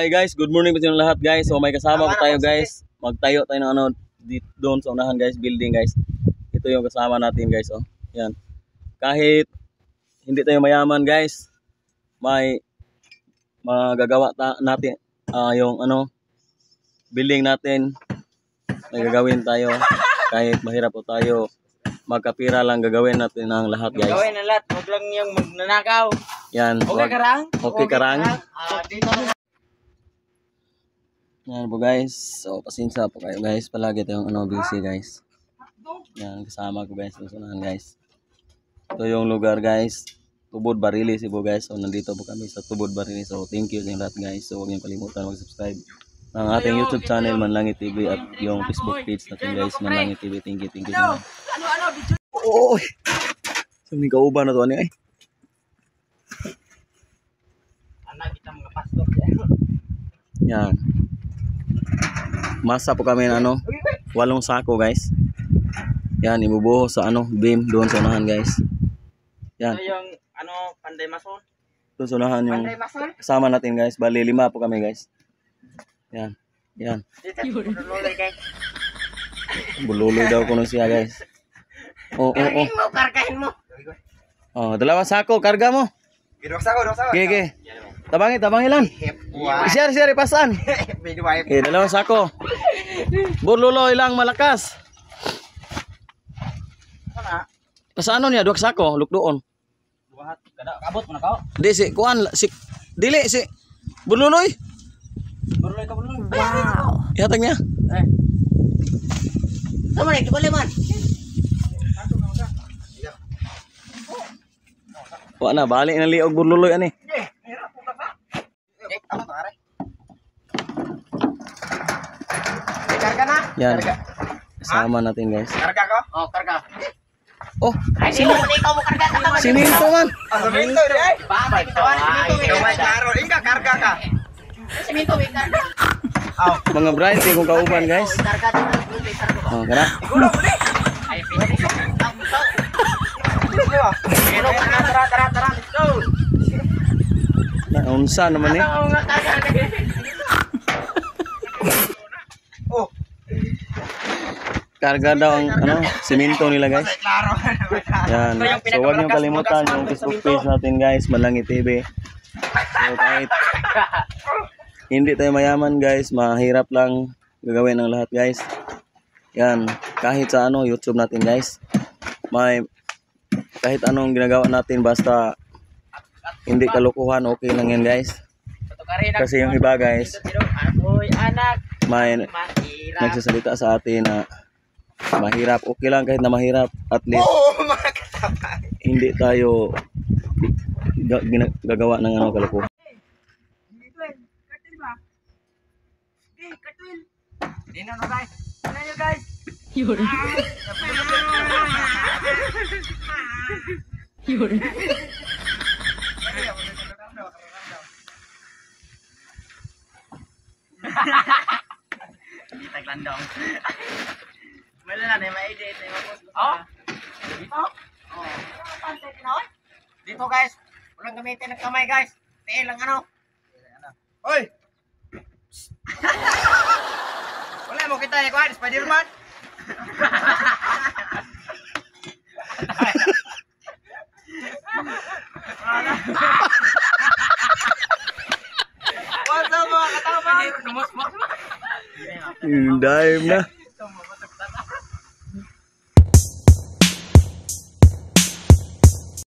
Hi guys, good morning po sa inyo lahat guys. So may kasama po tayo guys. Magtayo tayo ng doon sa unahan guys, building guys. Ito yung kasama natin guys, oh. Yan. Kahit hindi tayo mayaman guys, may magagawa natin yung building natin. May gagawin tayo kahit mahirap po tayo. Magkapira lang gagawin natin ang lahat guys. Gagawin ang lahat, huwag lang yung magnanakaw. Yan. Okay karang? Okay karang. Dito. Yan po guys. So pasensya po kayo guys. Palagi tayong busy guys. Yan kasama ko guys. Susunahan guys. Ito yung lugar guys. Tubod Barili Cebu guys. So nandito po kami sa Tubod Barili. So thank you sa lahat guys. So huwag niyo kalimutan mag-subscribe ng ating YouTube channel Manlangit TV at yung Facebook page natin guys Manlangit TV. Thank you. Thank you. Oo. Suming kauban na to ani ay. Anak kita mga pastor. Yan. Masa po kami ng 8 sako guys. Yan, ibubuho sa beam doon sa unahan guys. Yan. Ito yung Panday Mason. Doon sa unahan yung Panday Mason. kasama natin guys. Bali 5 po kami guys. Yan. Yan. Dito bululoy guys. Bululoy daw ko siya guys. Oo. Kargahin mo. Oh, 2 sako karga mo. 2 sako. Gege. Tabangi lang. Share pasan. Okay, 2 sako. Bululoy lang malakas. Sana. Pasano niya 2 sako lukdoon. Buhat kada kabot mo na kao. Di si kuan si dili si bululoy. Bululoy ka bululoy. Wow. Ihatag niya. Sama ni kibali man. Wa na balik na liog bululoy ani. Ako to are. Karga na. Yan. Kasama natin guys. Karga ko? Oh, karga. Oh, Ay, sino mo ikaw mo karga ka? siminto man. Siminto ay. Babay to. Siminto may klaro. Inga karga ka. Siminto may karga. Mga bright kung kauban guys. Karga to ng tubig karga. Oh, kana. Igulo mo ni. Ay, pinili ko. Tara. Let's go. Naunsa naman eh. Oh. Karga daw ang siminto nila guys. Yan. So huwag niyo kalimutan yung Facebook page natin guys, Manlangit TV. So kahit hindi tayo mayaman guys, mahirap lang gagawin ang lahat guys. Yan. Kahit sa YouTube natin guys. May kahit anong ginagawa natin basta hindi kalokohan, okay lang yan guys. Kasi yung iba guys, may nagsasalita sa atin na mahirap, okay lang kahit na mahirap, at least hindi tayo gagawa ng kalokohan. Yun. Taglandong. Wala na ma-edit Oh. Dito guys, walang gamitin ng kamay guys. Tayo lang Oy. Wala mo kita kuan Spider-Man. Dive na.